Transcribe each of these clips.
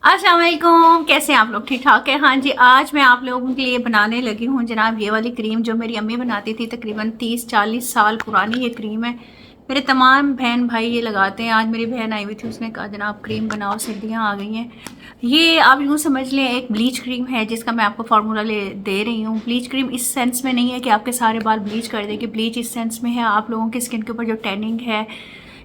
अस्सलाम वालेकुम, कैसे हैं आप लोग? ठीक ठाक है? हाँ जी, आज मैं आप लोगों के लिए बनाने लगी हूँ जनाब ये वाली क्रीम जो मेरी अम्मी बनाती थी। तकरीबन 30-40 साल पुरानी ये क्रीम है। मेरे तमाम बहन भाई ये लगाते हैं। आज मेरी बहन आई हुई थी, उसने कहा जनाब क्रीम बनाओ, सर्दियाँ आ गई हैं। ये आप यूँ समझ लें एक ब्लीच क्रीम है जिसका मैं आपको फार्मूला ले दे रही हूँ। ब्लीच क्रीम इस सेंस में नहीं है कि आपके सारे बाल ब्लीच कर देगी। ब्लीच इस सेंस में है आप लोगों की स्किन के ऊपर जो टैनिंग है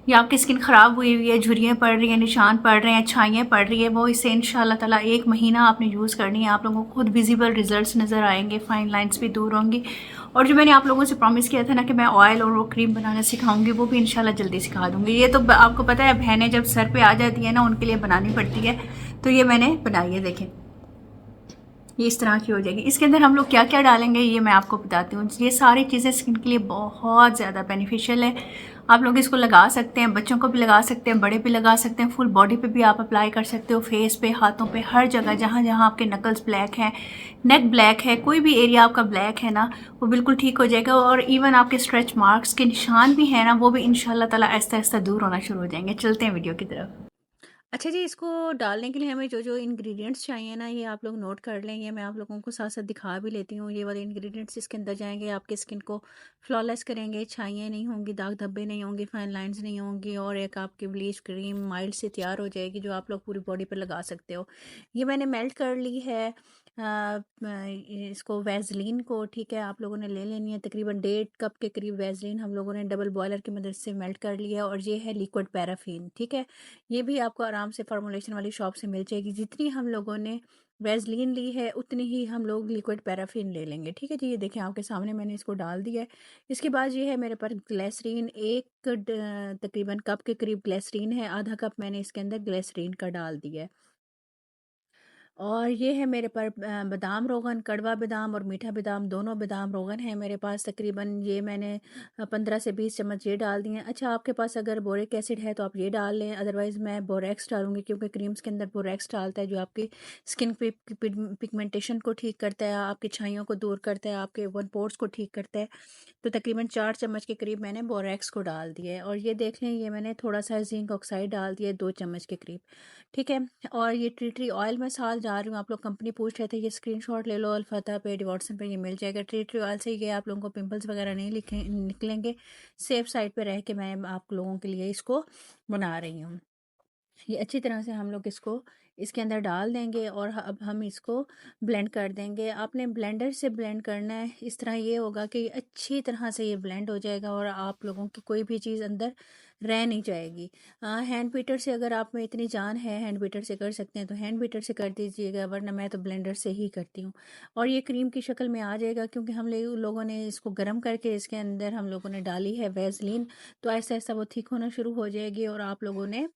या आपकी स्किन ख़राब हुई हुई है, झुर्रियाँ पड़ रही हैं, निशान पड़ रहे हैं, छाइयाँ पड़ रही है, वो इससे इंशाल्लाह ताला 1 महीना आपने यूज़ करनी है। आप लोगों को खुद विजिबल रिजल्ट्स नज़र आएंगे, फाइन लाइंस भी दूर होंगी। और जो मैंने आप लोगों से प्रॉमिस किया था ना कि मैं ऑयल और वो क्रीम बनाना सिखाऊंगी, वो भी इंशाल्लाह जल्दी सिखा दूंगी। ये तो आपको पता है बहनें जब सर पे आ जाती है ना उनके लिए बनानी पड़ती है, तो ये मैंने बनाई है। देखें ये इस तरह की हो जाएगी। इसके अंदर हम लोग क्या क्या डालेंगे ये मैं आपको बताती हूँ। ये सारी चीज़ें स्किन के लिए बहुत ज़्यादा बेनिफिशियल है। आप लोग इसको लगा सकते हैं, बच्चों को भी लगा सकते हैं, बड़े पे लगा सकते हैं, फुल बॉडी पे भी आप अप्लाई कर सकते हो, फेस पे, हाथों पे, हर जगह जहाँ जहाँ आपके नकल्स ब्लैक हैं, नेक ब्लैक है, कोई भी एरिया आपका ब्लैक है ना, वो बिल्कुल ठीक हो जाएगा। और इवन आपके स्ट्रेच मार्क्स के निशान भी हैं ना, वो भी इंशाल्लाह ताला आहिस्ता आहिस्ता दूर होना शुरू हो जाएंगे। चलते हैं वीडियो की तरफ। अच्छा जी, इसको डालने के लिए हमें जो जो इंग्रेडिएंट्स चाहिए ना ये आप लोग नोट कर लें। ये मैं आप लोगों को साथ साथ दिखा भी लेती हूँ। ये वाले इंग्रेडिएंट्स इसके अंदर जाएंगे, आपके स्किन को फ्लॉलेस करेंगे, छाइयाँ नहीं होंगी, दाग धब्बे नहीं होंगे, फाइन लाइंस नहीं होंगी, और एक आपकी ब्लीच क्रीम माइल्ड से तैयार हो जाएगी जो आप लोग पूरी बॉडी पर लगा सकते हो। ये मैंने मेल्ट कर ली है इसको वैसलीन को। ठीक है, आप लोगों ने ले लेनी है तकरीबन 1.5 कप के करीब वैसलीन हम लोगों ने डबल बॉयलर की मदद से मेल्ट कर लिया। और ये है लिक्विड पैराफिन। ठीक है, ये भी आपको आराम से फार्मूलेशन वाली शॉप से मिल जाएगी। जितनी हम लोगों ने वैसलीन ली है उतनी ही हम लोग लिक्विड पैराफिन ले लेंगे। ठीक है जी, ये देखें आपके सामने मैंने इसको डाल दिया है। इसके बाद ये है मेरे पास ग्लिसरीन, तकरीबन कप के करीब ग्लिसरीन है, आधा कप मैंने इसके अंदर ग्लिसरीन का डाल दिया है। और ये है मेरे पर बादाम रोगन, कड़वा बादाम और मीठा बादाम, दोनों बादाम रोगन है मेरे पास। तकरीबन ये मैंने 15 से 20 चम्मच ये डाल दिए हैं। अच्छा, आपके पास अगर बोरिक एसिड है तो आप ये डाल लें, अदरवाइज़ मैं बोरेक्स डालूंगी क्योंकि क्रीम्स के अंदर बोरेक्स डालता है जो आपकी स्किन पिगमेंटेशन को ठीक करता है, आपकी छाइयों को दूर करता है, आपके वन पोर्स को ठीक करता है। तो तकरीबन 4 चम्मच के करीब मैंने बोरेक्स को डाल दिया है। और ये देख लें, ये मैंने थोड़ा सा जिंक ऑक्साइड डाल दिया 2 चम्मच के करीब। ठीक है, और ये टी ट्री ऑयल मैं साल जा रही हूँ। आप लोग कंपनी पूछ रहे थे, ये स्क्रीनशॉट ले लो, अल्फाता पे, व्हाट्सएप पे ये मिल जाएगा। टी ट्री ऑयल से ये आप लोगों को पिंपल्स वगैरह नहीं निकलेंगे। सेफ साइड पे रह के मैं आप लोगों के लिए इसको बना रही हूँ। ये अच्छी तरह से हम लोग इसको इसके अंदर डाल देंगे और अब हम इसको ब्लेंड कर देंगे। आपने ब्लेंडर से ब्लेंड करना है। इस तरह ये होगा कि अच्छी तरह से ये ब्लेंड हो जाएगा और आप लोगों की कोई भी चीज़ अंदर रह नहीं जाएगी। हैंड बीटर से अगर आप में इतनी जान है, हैंड बीटर से कर सकते हैं तो हैंड बीटर से कर दीजिएगा, वरना मैं तो ब्लेंडर से ही करती हूँ। और ये क्रीम की शक्ल में आ जाएगा क्योंकि हम लोगों ने इसको गर्म करके इसके अंदर हम लोगों ने डाली है वैसलीन, तो ऐसा ऐसा वो थिक होना शुरू हो जाएगी और आप लोगों ने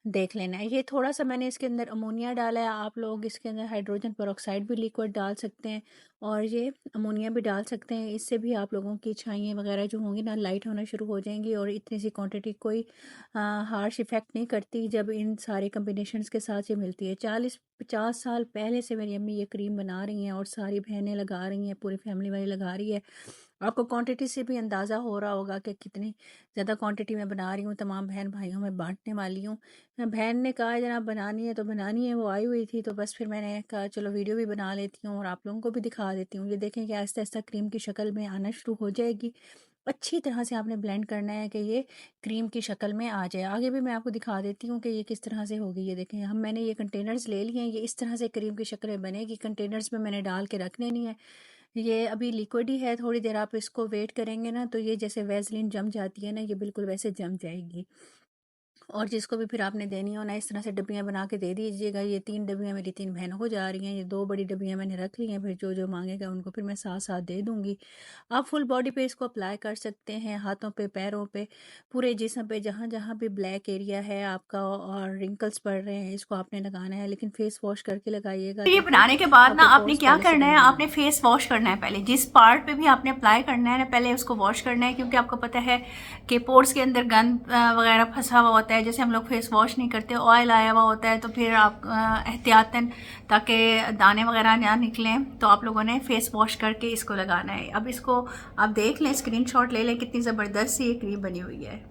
देख लेना है। ये थोड़ा सा मैंने इसके अंदर अमोनिया डाला है, आप लोग इसके अंदर हाइड्रोजन पेरोक्साइड भी लिक्विड डाल सकते हैं और ये अमोनिया भी डाल सकते हैं। इससे भी आप लोगों की छाइयाँ वगैरह जो होंगी ना लाइट होना शुरू हो जाएंगी। और इतनी सी क्वांटिटी कोई हार्श इफ़ेक्ट नहीं करती जब इन सारे कम्बिनेशंस के साथ ये मिलती है। 40-50 साल पहले से मेरी अम्मी ये क्रीम बना रही हैं और सारी बहनें लगा रही हैं, पूरी फैमिली वाली लगा रही है। आपको क्वांटिटी से भी अंदाज़ा हो रहा होगा कि कितनी ज़्यादा क्वांटिटी में बना रही हूँ, तमाम बहन भाइयों में बांटने वाली हूँ। बहन ने कहा जनाब बनानी है तो बनानी है, वो आई हुई थी तो बस फिर मैंने कहा चलो वीडियो भी बना लेती हूँ और आप लोगों को भी दिखा देती हूँ। ये देखें कि आहिस्ता आहिस्ता क्रीम की शक्ल में आना शुरू हो जाएगी। अच्छी तरह से आपने ब्लेंड करना है कि ये क्रीम की शक्ल में आ जाए। आगे भी मैं आपको दिखा देती हूँ कि ये किस तरह से होगी। ये देखें, मैंने ये कंटेनर्स ले लिए हैं, ये इस तरह से क्रीम की शक्ल में बनेगी। कंटेनर्स में मैंने डाल के रखने नहीं है, ये अभी लिक्विड ही है। थोड़ी देर आप इसको वेट करेंगे ना तो ये जैसे वैसलीन जम जाती है ना, ये बिल्कुल वैसे जम जाएगी। और जिसको भी फिर आपने देनी हो ना, इस तरह से डब्बियाँ बना के दे दीजिएगा। ये 3 डब्बियाँ मेरी 3 बहनों को जा रही हैं, ये 2 बड़ी डब्बियाँ मैंने रख ली हैं, फिर जो जो मांगेगा उनको फिर मैं साथ साथ दे दूँगी। आप फुल बॉडी पे इसको अप्लाई कर सकते हैं, हाथों पे, पैरों पे, पूरे जिस्म पे, जहाँ जहाँ भी ब्लैक एरिया है आपका और रिंकल्स पड़ रहे हैं, इसको आपने लगाना है। लेकिन फेस वॉश करके लगाइएगा तो ये ताकि बनाने के बाद ना आपके आपने पोर्स क्या पहले से करना है, गंदे ना आपने हो। फेस वॉश करना है। पहले जिस पार्ट पे भी आपने अप्लाई करना है ना, पहले उसको वॉश करना है, क्योंकि आपको पता है कि पोर्स के अंदर गंद वगैरह फंसा हुआ होता है। जैसे हम लोग फेस वॉश नहीं करते, ऑयल आया हुआ होता है, तो फिर आप एहतियातन, ताकि दाने वगैरह ना निकलें, तो आप लोगों ने फेस वॉश करके इसको लगाना है। अब इसको आप देख लें, स्क्रीनशॉट ले लें, कितनी ज़बरदस्त सी ये क्रीम बनी हुई है।